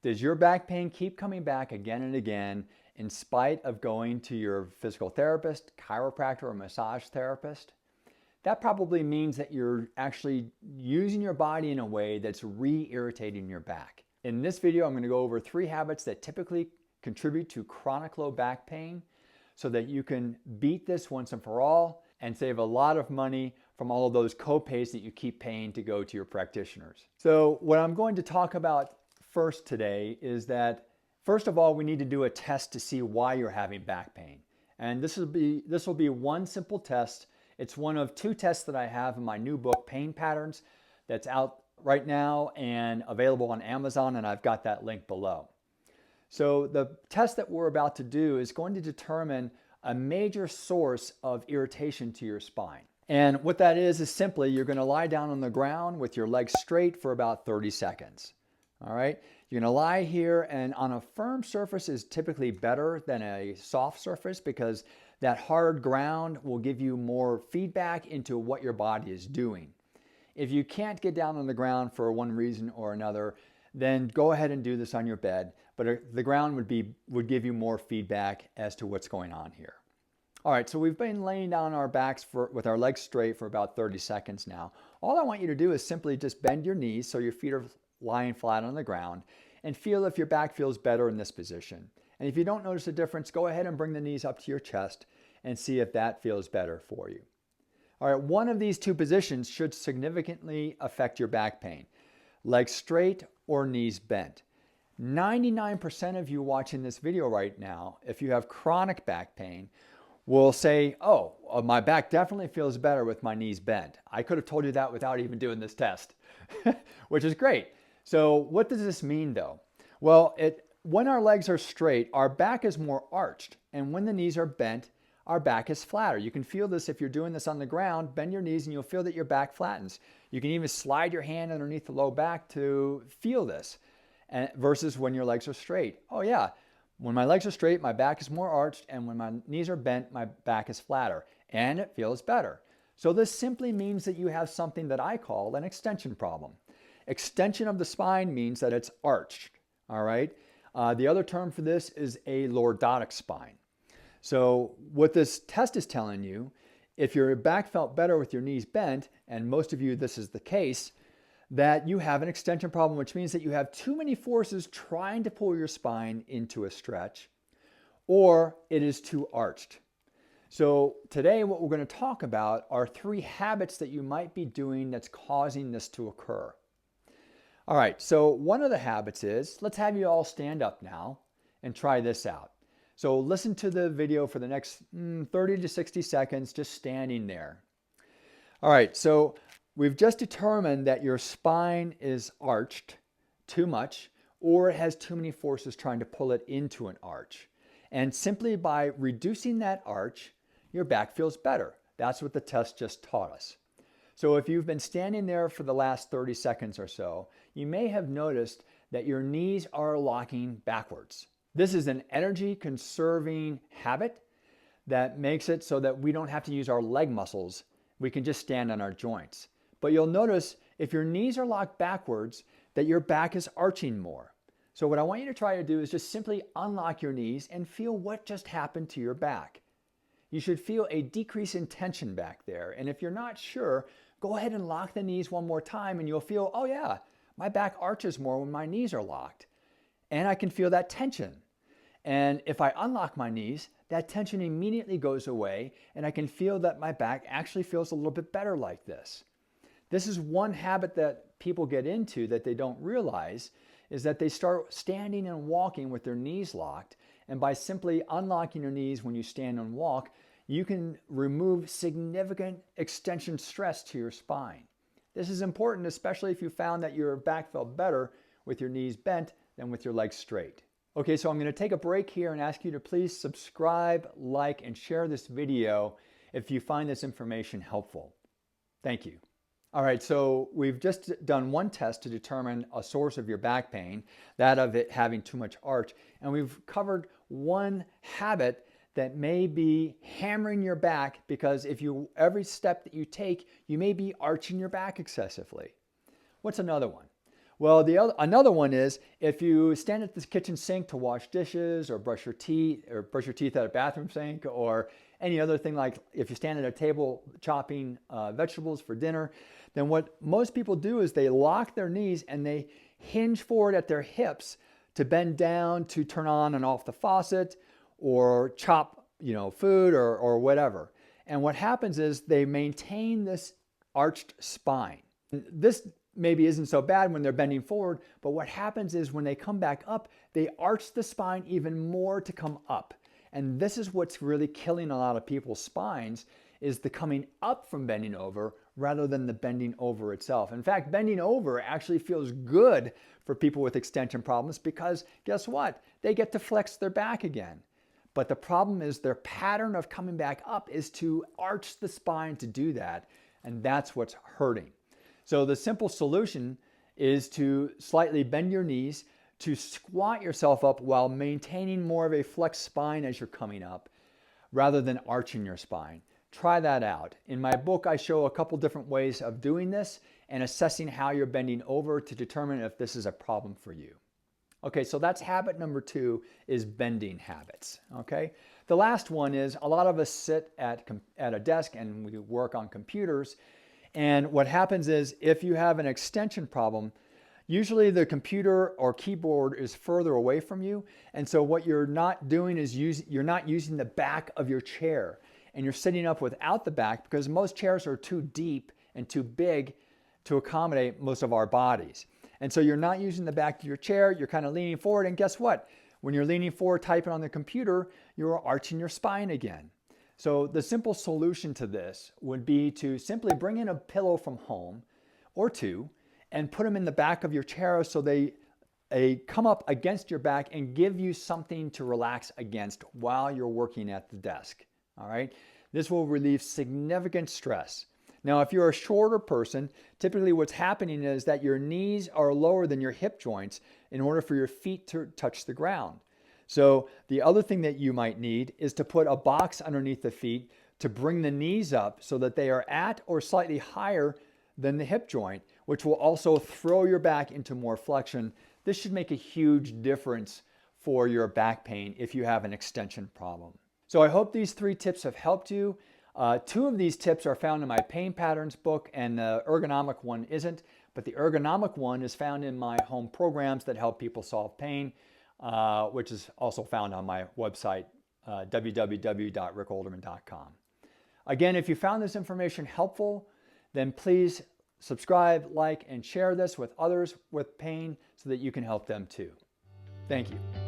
Does your back pain keep coming back again and again in spite of going to your physical therapist, chiropractor, or massage therapist? That probably means that you're actually using your body in a way that's re-irritating your back. In this video, I'm going to go over 3 habits that typically contribute to chronic low back pain so that you can beat this once and for all and save a lot of money from all of those co-pays that you keep paying to go to your practitioners. So what I'm going to talk about first today is that, first of all, we need to do a test to see why you're having back pain. And this will be one simple test. It's one of 2 tests that I have in my new book, Pain Patterns, that's out right now and available on Amazon, and I've got that link below. So the test that we're about to do is going to determine a major source of irritation to your spine. And what that is simply you're going to lie down on the ground with your legs straight for about 30 seconds. All right, you're going to lie here, and on a firm surface is typically better than a soft surface because that hard ground will give you more feedback into what your body is doing. If you can't get down on the ground for one reason or another, then go ahead and do this on your bed, but the ground would give you more feedback as to what's going on here. All right, so we've been laying down our backs with our legs straight for about 30 seconds now. All I want you to do is simply just bend your knees so your feet are lying flat on the ground and feel if your back feels better in this position. And if you don't notice a difference, go ahead and bring the knees up to your chest and see if that feels better for you. All right, one of these 2 positions should significantly affect your back pain: legs straight or knees bent. 99% of you watching this video right now, if you have chronic back pain, will say, oh, my back definitely feels better with my knees bent. I could have told you that without even doing this test, which is great. So what does this mean though? Well, when our legs are straight, our back is more arched, and when the knees are bent, our back is flatter. You can feel this if you're doing this on the ground. Bend your knees and you'll feel that your back flattens. You can even slide your hand underneath the low back to feel this, versus when your legs are straight. Oh yeah, when my legs are straight, my back is more arched, and when my knees are bent, my back is flatter, and it feels better. So this simply means that you have something that I call an extension problem. Extension of the spine means that it's arched, all right? The other term for this is a lordotic spine. So what this test is telling you, if your back felt better with your knees bent, and most of you this is the case, that you have an extension problem, which means that you have too many forces trying to pull your spine into a stretch, or it is too arched. So today what we're going to talk about are 3 habits that you might be doing that's causing this to occur. All right, so one of the habits is, let's have you all stand up now and try this out. So listen to the video for the next 30 to 60 seconds, just standing there. All right, so we've just determined that your spine is arched too much, or it has too many forces trying to pull it into an arch. And simply by reducing that arch, your back feels better. That's what the test just taught us. So if you've been standing there for the last 30 seconds or so, you may have noticed that your knees are locking backwards. This is an energy conserving habit that makes it so that we don't have to use our leg muscles. We can just stand on our joints. But you'll notice if your knees are locked backwards that your back is arching more. So what I want you to try to do is just simply unlock your knees and feel what just happened to your back. You should feel a decrease in tension back there. And if you're not sure, go ahead and lock the knees one more time and you'll feel, oh yeah, my back arches more when my knees are locked. And I can feel that tension. And if I unlock my knees, that tension immediately goes away and I can feel that my back actually feels a little bit better like this. This is one habit that people get into that they don't realize, is that they start standing and walking with their knees locked. And by simply unlocking your knees when you stand and walk, you can remove significant extension stress to your spine. This is important, especially if you found that your back felt better with your knees bent than with your legs straight. Okay, so I'm going to take a break here and ask you to please subscribe, like, and share this video if you find this information helpful. Thank you. All right, so we've just done one test to determine a source of your back pain, that of it having too much arch, and we've covered one habit that may be hammering your back because every step that you take, you may be arching your back excessively. What's another one? Well, another one is if you stand at this kitchen sink to wash dishes or brush your teeth at a bathroom sink, or any other thing, like if you stand at a table chopping vegetables for dinner, then what most people do is they lock their knees and they hinge forward at their hips to bend down to turn on and off the faucet or chop, food or whatever. And what happens is they maintain this arched spine. This maybe isn't so bad when they're bending forward, but what happens is when they come back up, they arch the spine even more to come up. And this is what's really killing a lot of people's spines, is the coming up from bending over rather than the bending over itself. In fact, bending over actually feels good for people with extension problems because guess what? They get to flex their back again. But the problem is their pattern of coming back up is to arch the spine to do that, and that's what's hurting. So the simple solution is to slightly bend your knees, to squat yourself up while maintaining more of a flexed spine as you're coming up, rather than arching your spine. Try that out. In my book, I show a couple different ways of doing this and assessing how you're bending over to determine if this is a problem for you. Okay, so that's habit number 2, is bending habits. Okay, the last one is a lot of us sit at a desk and we work on computers. And what happens is if you have an extension problem, usually the computer or keyboard is further away from you. And so what you're not doing is you're not using the back of your chair, and you're sitting up without the back because most chairs are too deep and too big to accommodate most of our bodies. And so you're not using the back of your chair, you're kind of leaning forward, and guess what? When you're leaning forward typing on the computer, you're arching your spine again. So the simple solution to this would be to simply bring in a pillow from home or two and put them in the back of your chair so they come up against your back and give you something to relax against while you're working at the desk. All right? This will relieve significant stress. Now, if you're a shorter person, typically what's happening is that your knees are lower than your hip joints in order for your feet to touch the ground. So the other thing that you might need is to put a box underneath the feet to bring the knees up so that they are at or slightly higher than the hip joint, which will also throw your back into more flexion. This should make a huge difference for your back pain if you have an extension problem. So I hope these 3 tips have helped you. 2 of these tips are found in my pain patterns book, and the ergonomic one isn't, but the ergonomic one is found in my home programs that help people solve pain, which is also found on my website, www.rickolderman.com. Again, if you found this information helpful, then please subscribe, like, and share this with others with pain so that you can help them too. Thank you.